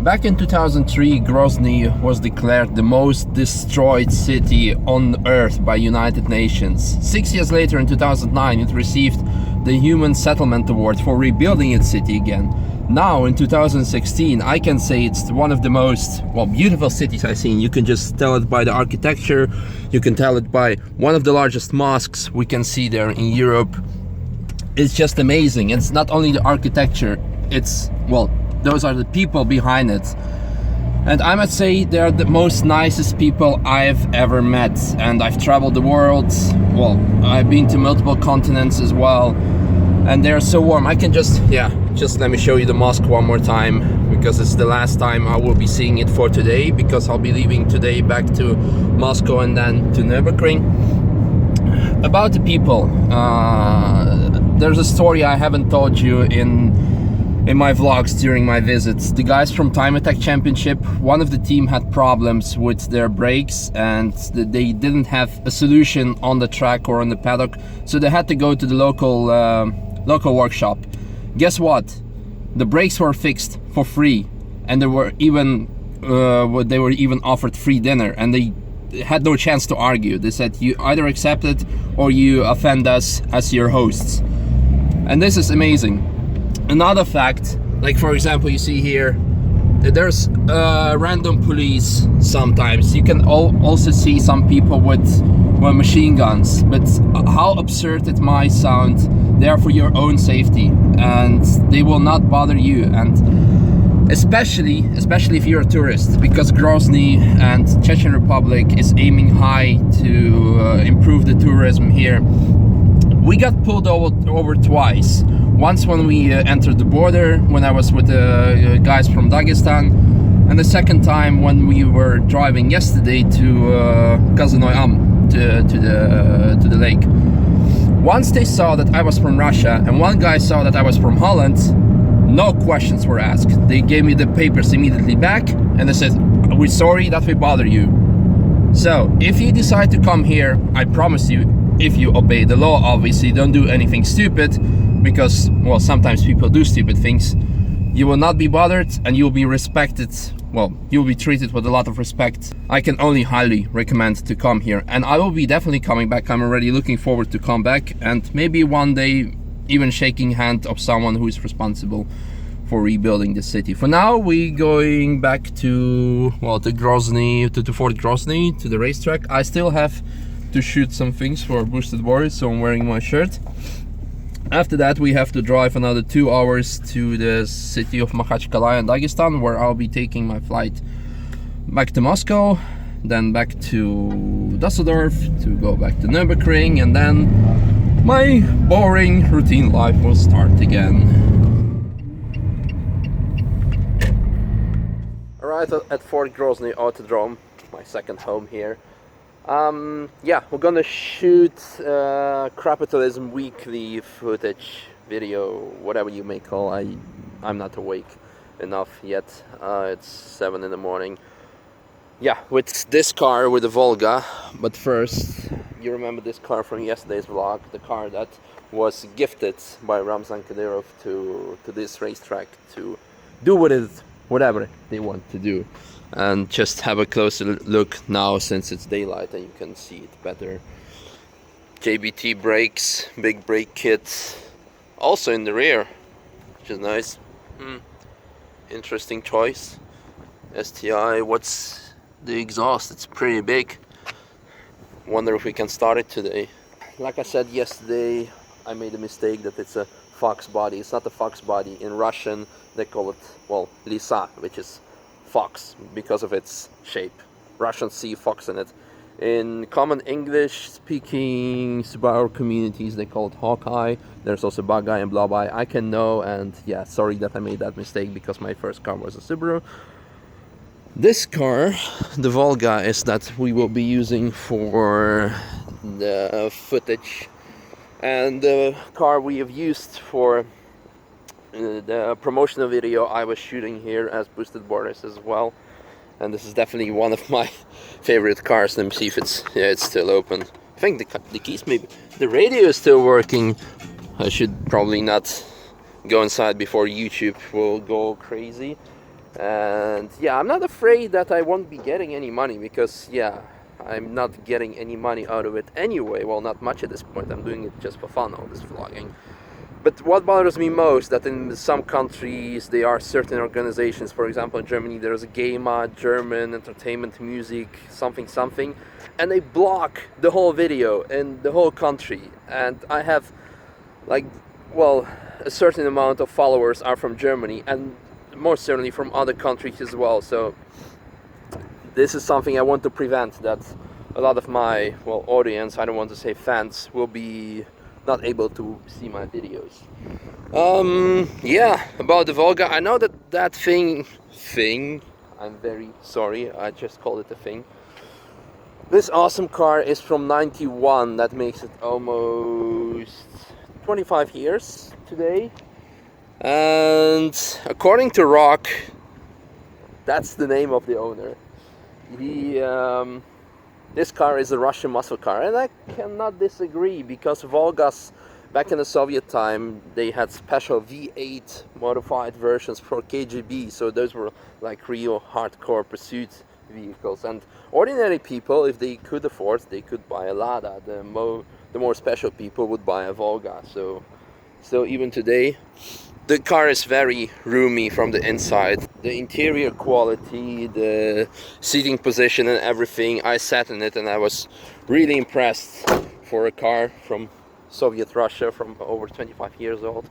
Back in 2003, Grozny was declared the most destroyed city on Earth by United Nations. 6 years later, in 2009, it received the Human Settlement Award for rebuilding its city again. Now, in 2016, I can say it's one of the most, beautiful cities I've seen. You can just tell it by the architecture, you can tell it by one of the largest mosques we can see there in Europe. It's just amazing. It's not only the architecture, it's, those are the people behind it. And I must say they're the most nicest people I've ever met. And I've traveled the world. I've been to multiple continents as well. And they're so warm. I can just let me show you the mosque one more time, because it's the last time I will be seeing it for today, because I'll be leaving today back to Moscow and then to Nürburgring. About the people, there's a story I haven't told you in my vlogs during my visits. The guys from Time Attack Championship, one of the team had problems with their brakes and they didn't have a solution on the track or on the paddock, so they had to go to the local workshop. Guess what? The brakes were fixed for free, and they were even offered free dinner, and they had no chance to argue. They said, you either accept it or you offend us as your hosts. And this is amazing. Another fact, like for example, you see here, there's random police sometimes. You can also see some people with machine guns, but how absurd it might sound, they are for your own safety and they will not bother you. And especially if you're a tourist, because Grozny and Chechen Republic is aiming high to improve the tourism here. We got pulled over twice. Once when we entered the border, when I was with the guys from Dagestan, and the second time when we were driving yesterday to Grozny to the lake. Once they saw that I was from Russia and one guy saw that I was from Holland, no questions were asked. They gave me the papers immediately back and they said, we're sorry that we bother you. So if you decide to come here, I promise you, if you obey the law, obviously don't do anything stupid, because sometimes people do stupid things, you will not be bothered and you'll be respected. You'll be treated with a lot of respect. I can only highly recommend to come here, and I will be definitely coming back. I'm already looking forward to come back, and maybe one day even shaking hand of someone who is responsible for rebuilding the city. For now, we going back to Grozny, to Fort Grozny, to the racetrack. I still have to shoot some things for Boosted Boys, so I'm wearing my shirt. After that, we have to drive another 2 hours to the city of Makhachkala in Dagestan, where I'll be taking my flight back to Moscow, then back to Düsseldorf to go back to Nürburgring, and then my boring routine life will start again. Alright, at Fort Grozny Autodrome, my second home here. We're gonna shoot Capitalism Weekly footage, video, whatever you may call. I'm not awake enough yet. It's 7 in the morning. With this car, with the Volga. But first, you remember this car from yesterday's vlog, the car that was gifted by Ramzan Kadyrov to this racetrack to do with it whatever they want to do. And just have a closer look now, since it's daylight and you can see it better. JBT brakes, big brake kit, also in the rear, which is nice. Interesting choice. STI, what's the exhaust? It's pretty big. Wonder if we can start it today. Like I said yesterday, I made a mistake that it's a fox body. It's not a fox body. In Russian they call it, lisa, which is fox because of its shape. Russians see fox in it. In common English speaking Subaru communities, they call it Hawkeye. There's also Bug-Eye and Blob-Eye. I can know, and sorry that I made that mistake, because my first car was a Subaru. This car, the Volga, is that we will be using for the footage, and the car we have used for the promotional video I was shooting here as Boosted Boris as well. And this is definitely one of my favorite cars. Let me see if it's still open. I think the keys, maybe the radio is still working. I should probably not go inside before YouTube will go crazy. And yeah, I'm not afraid that I won't be getting any money, because yeah, I'm not getting any money out of it anyway. Well, not much at this point. I'm doing it just for fun, all this vlogging. But what bothers me most, that in some countries there are certain organizations, for example in Germany there's a GEMA, German Entertainment Music, something, and they block the whole video in the whole country. And I have, like, well, a certain amount of followers are from Germany, and most certainly from other countries as well. So this is something I want to prevent, that a lot of my, well, audience, I don't want to say fans, will be not able to see my videos. Yeah, about the Volga, I know that thing, I'm very sorry, I just called it a thing. This awesome car is from 91, that makes it almost 25 years today. And according to Rock, that's the name of the owner. This car is a Russian muscle car, and I cannot disagree, because Volgas back in the Soviet time, they had special V8 modified versions for KGB, so those were like real hardcore pursuit vehicles. And ordinary people, if they could afford, they could buy a Lada. The more special people would buy a Volga. So even today, the car is very roomy from the inside. The interior quality, the seating position and everything, I sat in it and I was really impressed for a car from Soviet Russia, from over 25 years old.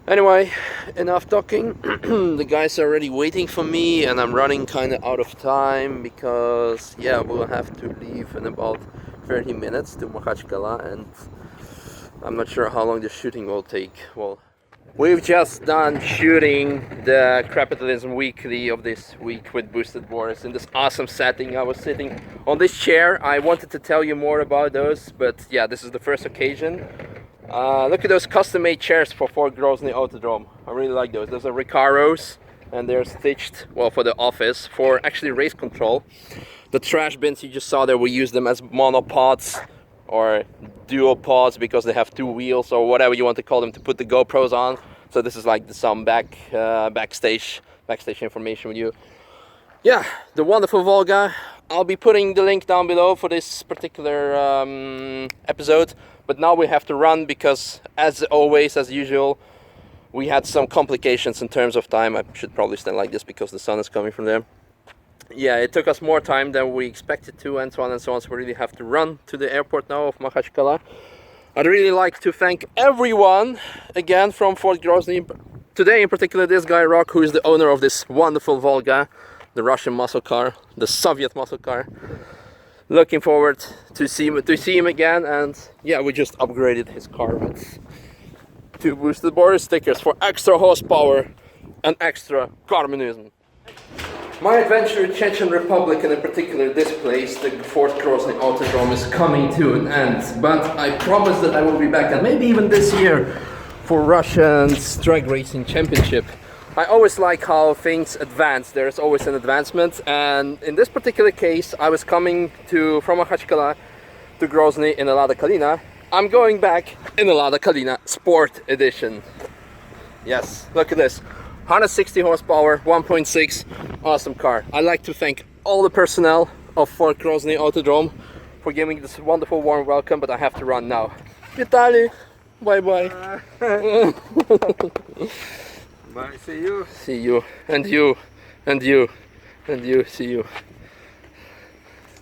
Anyway, enough talking. The guys are already waiting for me and I'm running kind of out of time, because yeah, we'll have to leave in about 30 minutes to Makhachkala, and I'm not sure how long the shooting will take. Well, we've just done shooting the Capitalism Weekly of this week with Boosted Boris in this awesome setting. I was sitting on this chair. I wanted to tell you more about those, but yeah, this is the first occasion. Look at those custom-made chairs for Fort Grozny Autodrome. I really like those. Those are Recaros, and they're stitched, well, for the office, for actually race control. The trash bins you just saw there, we use them as monopods or dual pods, because they have two wheels or whatever you want to call them, to put the GoPros on. So this is like some backstage information with you. Yeah, the wonderful Volga. I'll be putting the link down below for this particular episode. But now we have to run, because as always, as usual, we had some complications in terms of time. I should probably stand like this because the sun is coming from there. Yeah, it took us more time than we expected to, and so on and so on. So we really have to run to the airport now of Makhachkala. I'd really like to thank everyone again from Fort Grozny. Today in particular, this guy Rock, who is the owner of this wonderful Volga, the Russian muscle car, the Soviet muscle car. Looking forward to see him again. And yeah, we just upgraded his car with 2 Boosted Boris stickers for extra horsepower and extra communism. My adventure in Chechen Republic, and in particular this place, the Fort Grozny Autodrome, is coming to an end. But I promise that I will be back, and maybe even this year, for Russian's drag racing championship. I always like how things advance. There's always an advancement, and in this particular case, I was coming from Makhachkala to Grozny in a Lada Kalina. I'm going back in a Lada Kalina Sport Edition. Yes, look at this. 160 horsepower, 1.6, awesome car. I'd like to thank all the personnel of Fort Grozny Autodrome for giving this wonderful warm welcome, but I have to run now. Vitaly, bye bye. Bye, see you. See you, and you, and you, and you, see you.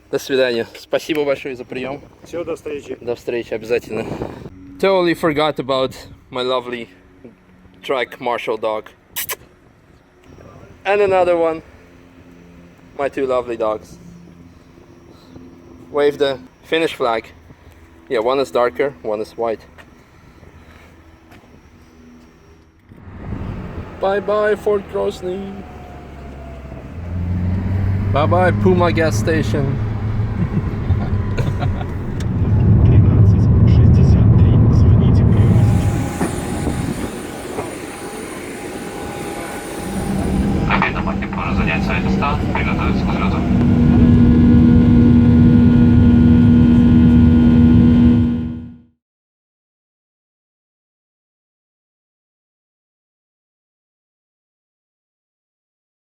До свидания. Спасибо большое за прием. Все, до встречи. До встречи, обязательно. Totally forgot about my lovely track marshal dog. And another one. My 2 lovely dogs. Wave the Finnish flag. Yeah, one is darker, one is white. Bye bye Fort Grozny. Bye bye Puma gas station. Победа, можно занять свое место, приготовиться к взлету.